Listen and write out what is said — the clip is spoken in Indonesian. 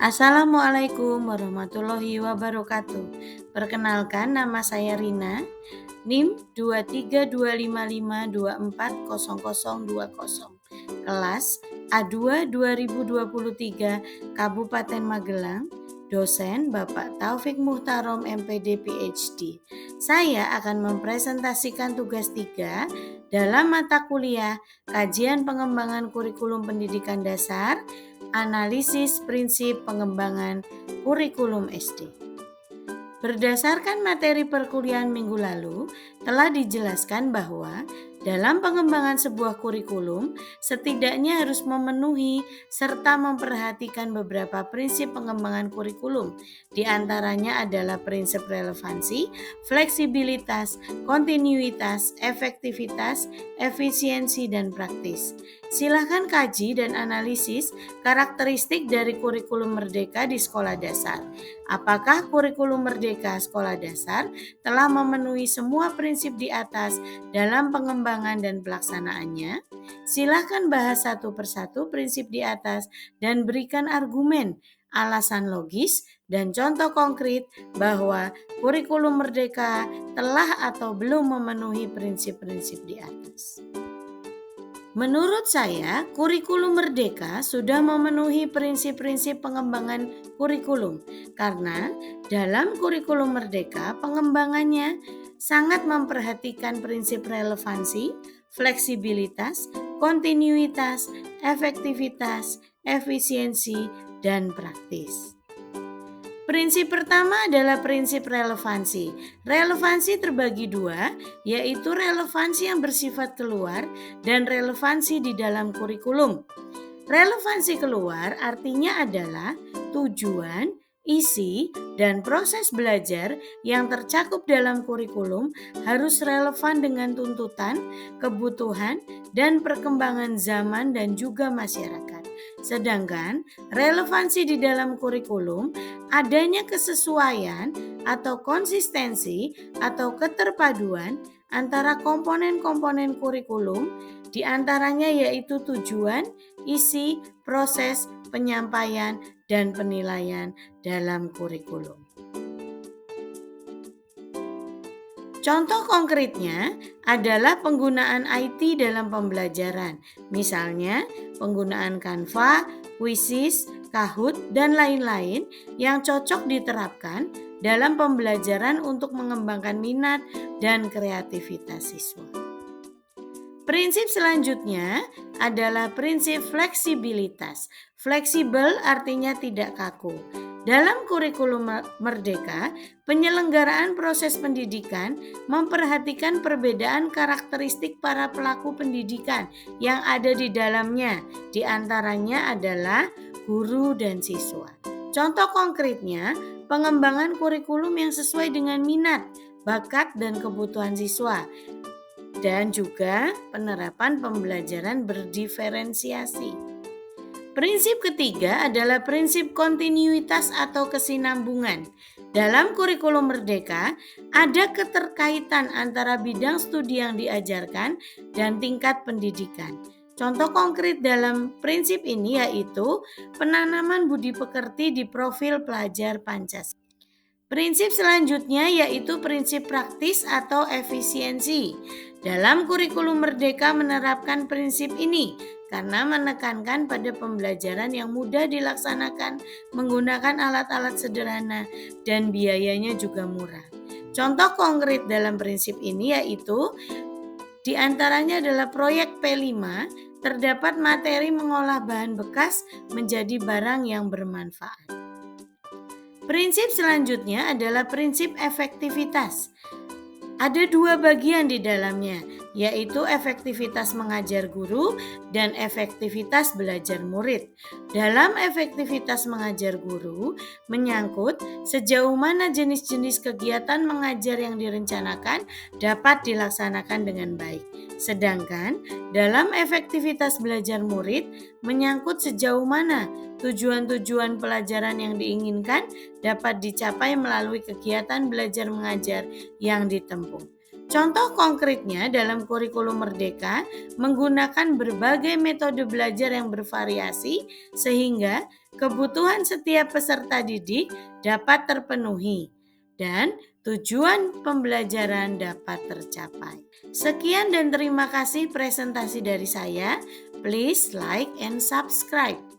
Assalamualaikum warahmatullahi wabarakatuh. Perkenalkan, nama saya Rina, NIM 23255240020, kelas A2 2023, Kabupaten Magelang. Dosen Bapak Taufik Muhtarom MPD PhD. Saya akan mempresentasikan tugas 3 dalam mata kuliah Kajian Pengembangan Kurikulum Pendidikan Dasar, Analisis Prinsip Pengembangan Kurikulum SD. Berdasarkan materi perkuliahan minggu lalu, telah dijelaskan bahwa dalam pengembangan sebuah kurikulum, setidaknya harus memenuhi serta memperhatikan beberapa prinsip pengembangan kurikulum. Di antaranya adalah prinsip relevansi, fleksibilitas, kontinuitas, efektivitas, efisiensi, dan praktis. Silakan kaji dan analisis karakteristik dari kurikulum merdeka di sekolah dasar. Apakah kurikulum merdeka sekolah dasar telah memenuhi semua prinsip di atas dalam pengembangan dan pelaksanaannya? Silakan bahas satu persatu prinsip di atas dan berikan argumen, alasan logis, dan contoh konkret bahwa kurikulum merdeka telah atau belum memenuhi prinsip-prinsip di atas. Menurut saya, kurikulum merdeka sudah memenuhi prinsip-prinsip pengembangan kurikulum karena dalam kurikulum merdeka pengembangannya sangat memperhatikan prinsip relevansi, fleksibilitas, kontinuitas, efektivitas, efisiensi, dan praktis. Prinsip pertama adalah prinsip relevansi. Relevansi terbagi dua, yaitu relevansi yang bersifat keluar dan relevansi di dalam kurikulum. Relevansi keluar artinya adalah tujuan, isi, dan proses belajar yang tercakup dalam kurikulum harus relevan dengan tuntutan, kebutuhan, dan perkembangan zaman dan juga masyarakat. Sedangkan relevansi di dalam kurikulum adanya kesesuaian atau konsistensi atau keterpaduan antara komponen-komponen kurikulum, di antaranya yaitu tujuan, isi, proses, penyampaian, dan penilaian dalam kurikulum. Contoh konkretnya adalah penggunaan IT dalam pembelajaran, misalnya penggunaan Canva, Quizzes, Kahoot, dan lain-lain yang cocok diterapkan dalam pembelajaran untuk mengembangkan minat dan kreativitas siswa. Prinsip selanjutnya adalah prinsip fleksibilitas. Fleksibel artinya tidak kaku. Dalam kurikulum merdeka, penyelenggaraan proses pendidikan memperhatikan perbedaan karakteristik para pelaku pendidikan yang ada di dalamnya. Di antaranya adalah guru dan siswa. Contoh konkretnya, pengembangan kurikulum yang sesuai dengan minat, bakat, dan kebutuhan siswa. Dan juga penerapan pembelajaran berdiferensiasi. Prinsip ketiga adalah prinsip kontinuitas atau kesinambungan. Dalam kurikulum merdeka, ada keterkaitan antara bidang studi yang diajarkan dan tingkat pendidikan. Contoh konkret dalam prinsip ini yaitu penanaman budi pekerti di profil pelajar Pancasila. Prinsip selanjutnya yaitu prinsip praktis atau efisiensi. Dalam kurikulum merdeka menerapkan prinsip ini karena menekankan pada pembelajaran yang mudah dilaksanakan menggunakan alat-alat sederhana dan biayanya juga murah. Contoh konkret dalam prinsip ini yaitu di antaranya adalah proyek P5, terdapat materi mengolah bahan bekas menjadi barang yang bermanfaat. Prinsip selanjutnya adalah prinsip efektivitas. Ada dua bagian di dalamnya, yaitu efektivitas mengajar guru dan efektivitas belajar murid. Dalam efektivitas mengajar guru, menyangkut sejauh mana jenis-jenis kegiatan mengajar yang direncanakan dapat dilaksanakan dengan baik. Sedangkan dalam efektivitas belajar murid, menyangkut sejauh mana tujuan-tujuan pelajaran yang diinginkan dapat dicapai melalui kegiatan belajar mengajar yang ditempuh. Contoh konkretnya dalam kurikulum Merdeka menggunakan berbagai metode belajar yang bervariasi sehingga kebutuhan setiap peserta didik dapat terpenuhi dan tujuan pembelajaran dapat tercapai. Sekian dan terima kasih presentasi dari saya. Please like and subscribe.